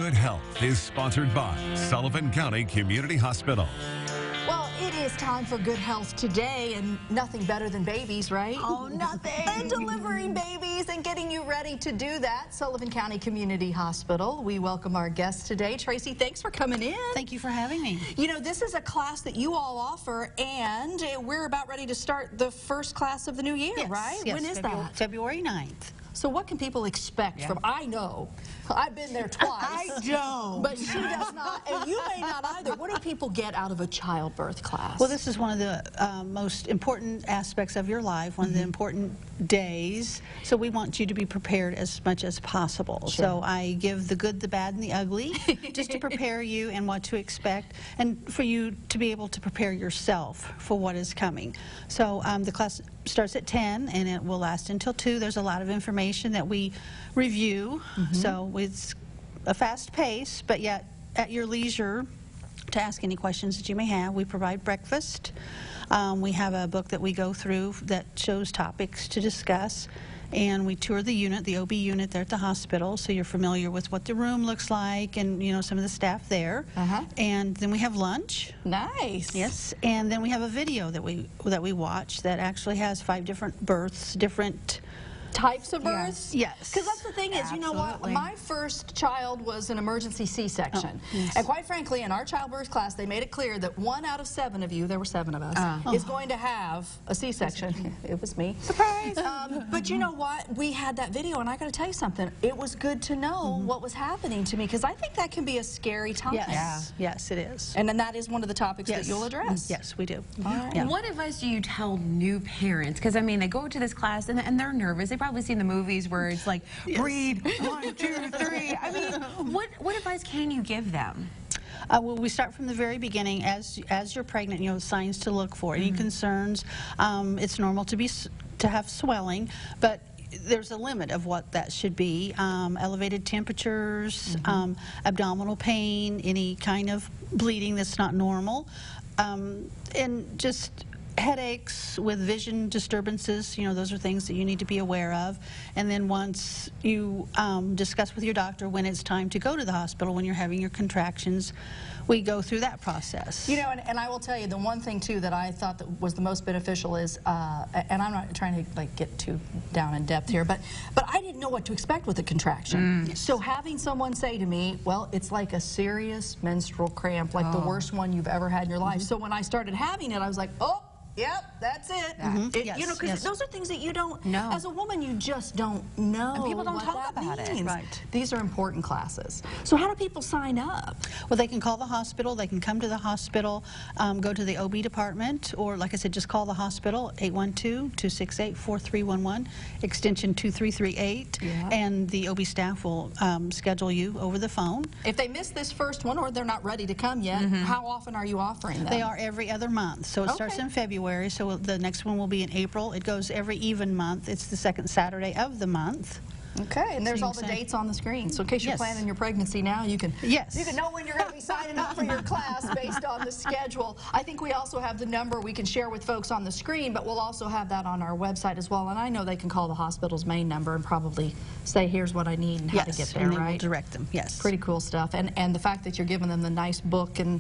Good Health is sponsored by Sullivan County Community Hospital. Well, it is time for good health today, and nothing better than babies, right? Oh, nothing. And delivering babies and getting you ready to do that. Sullivan County Community Hospital. We welcome our guest today. Tracy, thanks for coming in. Thank you for having me. You know, this is a class that you all offer, and we're about ready to start the first class of the new year, right? Yes, when is that? February 9th. So what can people expect from, I know, I've been there twice. I don't. But she does not, and you may not either. What do people get out of a childbirth class? Well, this is one of the most important aspects of your life, one of the important days. So we want you to be prepared as much as possible. Sure. So I give the good, the bad, and the ugly, just to prepare you and what to expect, and for you to be able to prepare yourself for what is coming. So the class starts at 10 and it will last until 2. There's a lot of information that we review, so it's a fast pace, but yet at your leisure to ask any questions that you may have. We provide breakfast. We have a book that we go through that shows topics to discuss, and we tour the unit, the OB unit there at the hospital, so you're familiar with what the room looks like and, you know, some of the staff there. And then we have lunch. Nice. Yes, and then we have a video that we watch that actually has 5 different births, different types of births? Yes. Because that's the thing is, you know what, my first child was an emergency C-section. Yes. And quite frankly, in our childbirth class, they made it clear that 1 out of 7 of you, there were 7 of us, is going to have a C-section. It was me. Surprise! But you know what, we had that video, and I got to tell you something, it was good to know what was happening to me, because I think that can be a scary time. Yes, yes, it is. And then that is one of the topics that you'll address. Yes, we do. What advice do you tell new parents? Because, I mean, they go to this class and they're nervous. They've probably seen the movies where it's like, breathe, 1, 2, 3. I mean, what advice can you give them? Well, we start from the very beginning. As you're pregnant, you know, signs to look for. Any concerns? It's normal to have swelling, but there's a limit of what that should be. Elevated temperatures, abdominal pain, any kind of bleeding that's not normal, and just headaches with vision disturbances. You know, those are things that you need to be aware of. And then once you discuss with your doctor when it's time to go to the hospital, when you're having your contractions, we go through that process. You know, and I will tell you, the one thing too that I thought that was the most beneficial is, and I'm not trying to like get too down in depth here, but I didn't know what to expect with a contraction. So having someone say to me, well, it's like a serious menstrual cramp, like the worst one you've ever had in your life. So when I started having it, I was like, oh, yep, that's it. You know, because those are things that you don't, as a woman, you just don't know. And people don't talk about it. Right. These are important classes. So how do people sign up? Well, they can call the hospital. They can come to the hospital, go to the OB department, or like I said, just call the hospital, 812-268-4311, extension 2338, and the OB staff will schedule you over the phone. If they miss this first one or they're not ready to come yet, how often are you offering them? They are every other month, so it starts in February. So the next one will be in April. It goes every even month. It's the second Saturday of the month. Okay, and there's all the dates on the screen. So in case you're planning your pregnancy now, you can you can know when you're going to be signing up for your class based on the schedule. I think we also have the number we can share with folks on the screen, but we'll also have that on our website as well. And I know they can call the hospital's main number and probably say, here's what I need and how to get there, and right? We'll direct them, Pretty cool stuff. And the fact that you're giving them the nice book and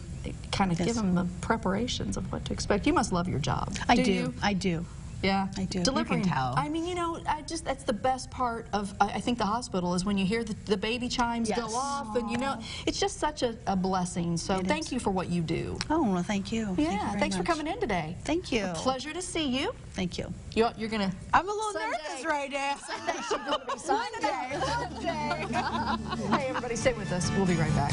kind of give them the preparations of what to expect. You must love your job. I do. I do. Yeah, I do. Delivering. You can tell. I mean, you know, that's the best part of, I think, the hospital is when you hear the baby chimes go off, and you know, it's just such a blessing. So thank you for what you do. Oh, well, thank you. Yeah, thanks for coming in today. Thank you. A pleasure to see you. Thank you. You're gonna. I'm a little nervous right now. Someday she's gonna be Sunday. Hey, everybody, stay with us. We'll be right back.